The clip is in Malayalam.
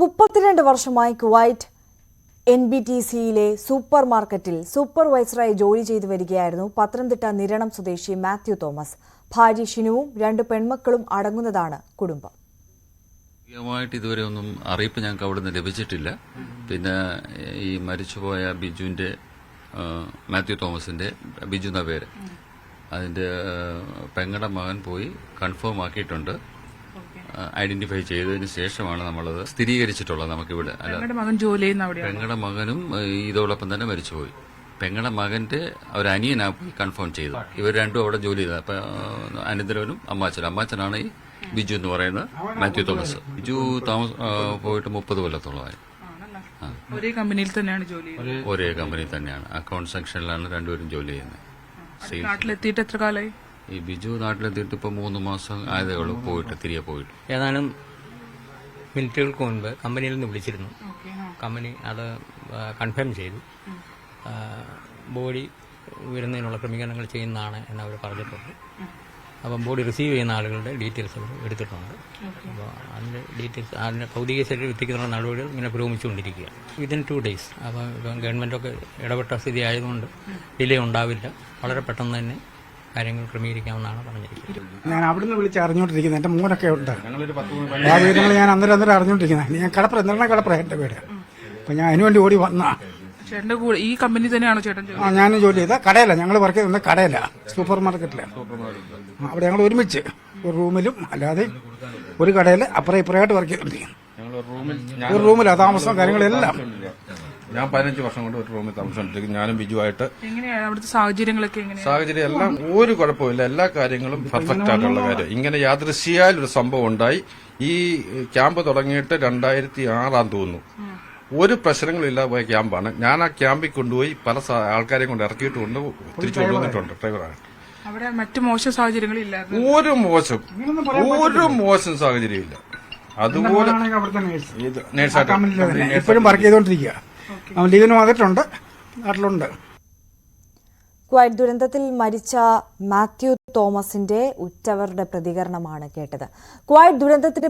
32 വർഷമായി കുവൈറ്റ് NBTCയിലെ സൂപ്പർ മാർക്കറ്റിൽ സൂപ്പർവൈസറായി ജോലി ചെയ്തു വരികയായിരുന്നു പത്തനംതിട്ട നിരണം സ്വദേശി മാത്യു തോമസ്. ഭാര്യ ഷിനുവും 2 പെൺമക്കളും അടങ്ങുന്നതാണ് കുടുംബം. ഇതുവരെ ഒന്നും അറിയിപ്പ് ഞങ്ങൾക്ക് അവിടെ നിന്ന് ലഭിച്ചിട്ടില്ല. പിന്നെ ഈ മരിച്ചുപോയ ബിജുവിന്റെ മാത്യു തോമസിന്റെ ബിജു എന്ന പേര് അതിന്റെ പെങ്ങളുടെ മകൻ പോയി കൺഫേം ആക്കിയിട്ടുണ്ട്. ഐഡന്റിഫൈ ചെയ്തതിന് ശേഷമാണ് നമ്മളത് സ്ഥിരീകരിച്ചിട്ടുള്ളത്. നമുക്കിവിടെ പെങ്ങളുടെ മകനും ഇതോടൊപ്പം തന്നെ മരിച്ചുപോയി. പെങ്ങളുടെ മകന്റെ ഒരു അനിയനാ പോയി കൺഫേം ചെയ്തു. ഇവർ രണ്ടും അവിടെ ജോലി ചെയ്തത്. അപ്പൊ അനന്തരവനും അമ്മാച്ചനാണ് ഈ ബിജു എന്ന് പറയുന്നത് മാത്യു തോമസ്. ബിജു പോയിട്ട് 30 കൊല്ലത്തോളമായി. ഒരേ കമ്പനിയിൽ തന്നെയാണ് ജോലി ചെയ്യുന്നത്. ഒരേ കമ്പനിയിൽ തന്നെയാണ്. അക്കൗണ്ട് സെക്ഷനിലാണ് രണ്ടുപേരും ജോലി ചെയ്യുന്നത്. നാട്ടിലെത്തിയിട്ട് എത്ര കാലമായി? ഈ ബിജു നാട്ടിലെത്തിയിട്ട് ഇപ്പൊ 3 മാസം ആയതേ ഉള്ളൂ. തിരികെ പോയിട്ട് ഏതാനും മിനിറ്റുകൾക്ക് മുൻപ് കമ്പനിയിൽ നിന്ന് വിളിച്ചിരുന്നു. കമ്പനി അത് കൺഫേം ചെയ്തു. ബോഡി വരുന്നതിനുള്ള ക്രമീകരണങ്ങൾ ചെയ്യുന്നതാണ് എന്നവർ പറഞ്ഞിട്ടുണ്ട്. അപ്പം ബോഡി റിസീവ് ചെയ്യുന്ന ആളുകളുടെ ഡീറ്റെയിൽസ് അവർ എടുത്തിട്ടുണ്ട്. അപ്പോൾ അതിൻ്റെ ഡീറ്റെയിൽസ് അതിൻ്റെ ഭൗതിക ശരീരം എത്തിക്കുന്ന നടപടികൾ ഇങ്ങനെ പുരോഗമിച്ചുകൊണ്ടിരിക്കുകയാണ്. Within 2 days. അപ്പോൾ ഇപ്പം ഗവൺമെൻറ്റൊക്കെ ഇടപെട്ട സ്ഥിതി ആയതുകൊണ്ട് ഡിലേ ഉണ്ടാവില്ല. വളരെ പെട്ടെന്ന് തന്നെ കാര്യങ്ങൾ ക്രമീകരിക്കാമെന്നാണ് പറഞ്ഞിരിക്കുന്നത്. ഞാൻ അവിടുന്ന് വിളിച്ച് അറിഞ്ഞുകൊണ്ടിരിക്കുന്നത്. എൻ്റെ മോനൊക്കെ ഉണ്ട്. ആ വിവരങ്ങൾ ഞാൻ അന്നേരം അറിഞ്ഞുകൊണ്ടിരിക്കുന്നത്. ഞാൻ കടപ്പുറ എൻ്റെ വീട്. അപ്പം ഞാൻ അതിനുവേണ്ടി ഓടി വന്നാ. ചേട്ടന്റെ കൂടെ ഈ കമ്പനി തന്നെയാണോ ചേട്ടൻ? ഞാൻ ജോലി ചെയ്ത കടയില്ല. ഞങ്ങൾ വർക്ക് ചെയ്യുന്ന കടയില്ല, സൂപ്പർ മാർക്കറ്റിലാണ്. അവിടെ ഞങ്ങൾ ഒരുമിച്ച് ഒരു റൂമിലും അല്ലാതെ ഒരു കടയിൽ അപ്പുറം ഇപ്പുറമായിട്ട് വർക്ക് ചെയ്തോണ്ടിരിക്കുന്നു. ഒരു റൂമിലാണ് താമസം, കാര്യങ്ങളെല്ലാം. ഞാൻ 15 വർഷം കൊണ്ട് ഒരു റൂമിൽ താമസിച്ചിരിക്കും. ഞാനും ബിജുവായിട്ട്. അവിടുത്തെ സാഹചര്യങ്ങളൊക്കെ സാഹചര്യം എല്ലാം ഒരു കുഴപ്പമില്ല. എല്ലാ കാര്യങ്ങളും പെർഫെക്റ്റ് ആയിട്ടുള്ള കാര്യം. ഇങ്ങനെ യാദൃശ്ചിയാൽ ഒരു സംഭവം ഉണ്ടായി. ഈ ക്യാമ്പ് തുടങ്ങിയിട്ട് 2006 തോന്നുന്നു. ഒരു പ്രശ്നങ്ങളില്ലാതെ പോയ ക്യാമ്പാണ്. ഞാൻ ആ ക്യാമ്പിൽ കൊണ്ടുപോയി പല ആൾക്കാരെയും കൊണ്ട് ഇറക്കിയിട്ടുണ്ട്, തിരിച്ചു കൊണ്ടുവന്നിട്ടുണ്ട് ഡ്രൈവറാണ്. അവിടെ മറ്റു മോശം സാഹചര്യങ്ങളില്ല. ഒരു മോശം സാഹചര്യമില്ല. അതുപോലെ ഇപ്പോഴും വർക്ക് ചെയ്തോണ്ടിരിക്കുക. ലീവിന് വന്നിട്ടുണ്ട്, നാട്ടിലുണ്ട്. കുവൈറ്റ് ദുരന്തത്തിൽ മരിച്ച മാത്യു തോമസിന്റെ ഉറ്റവരുടെ പ്രതികരണമാണ് കേട്ടത്. കുവൈറ്റ് ദുരന്തത്തിന്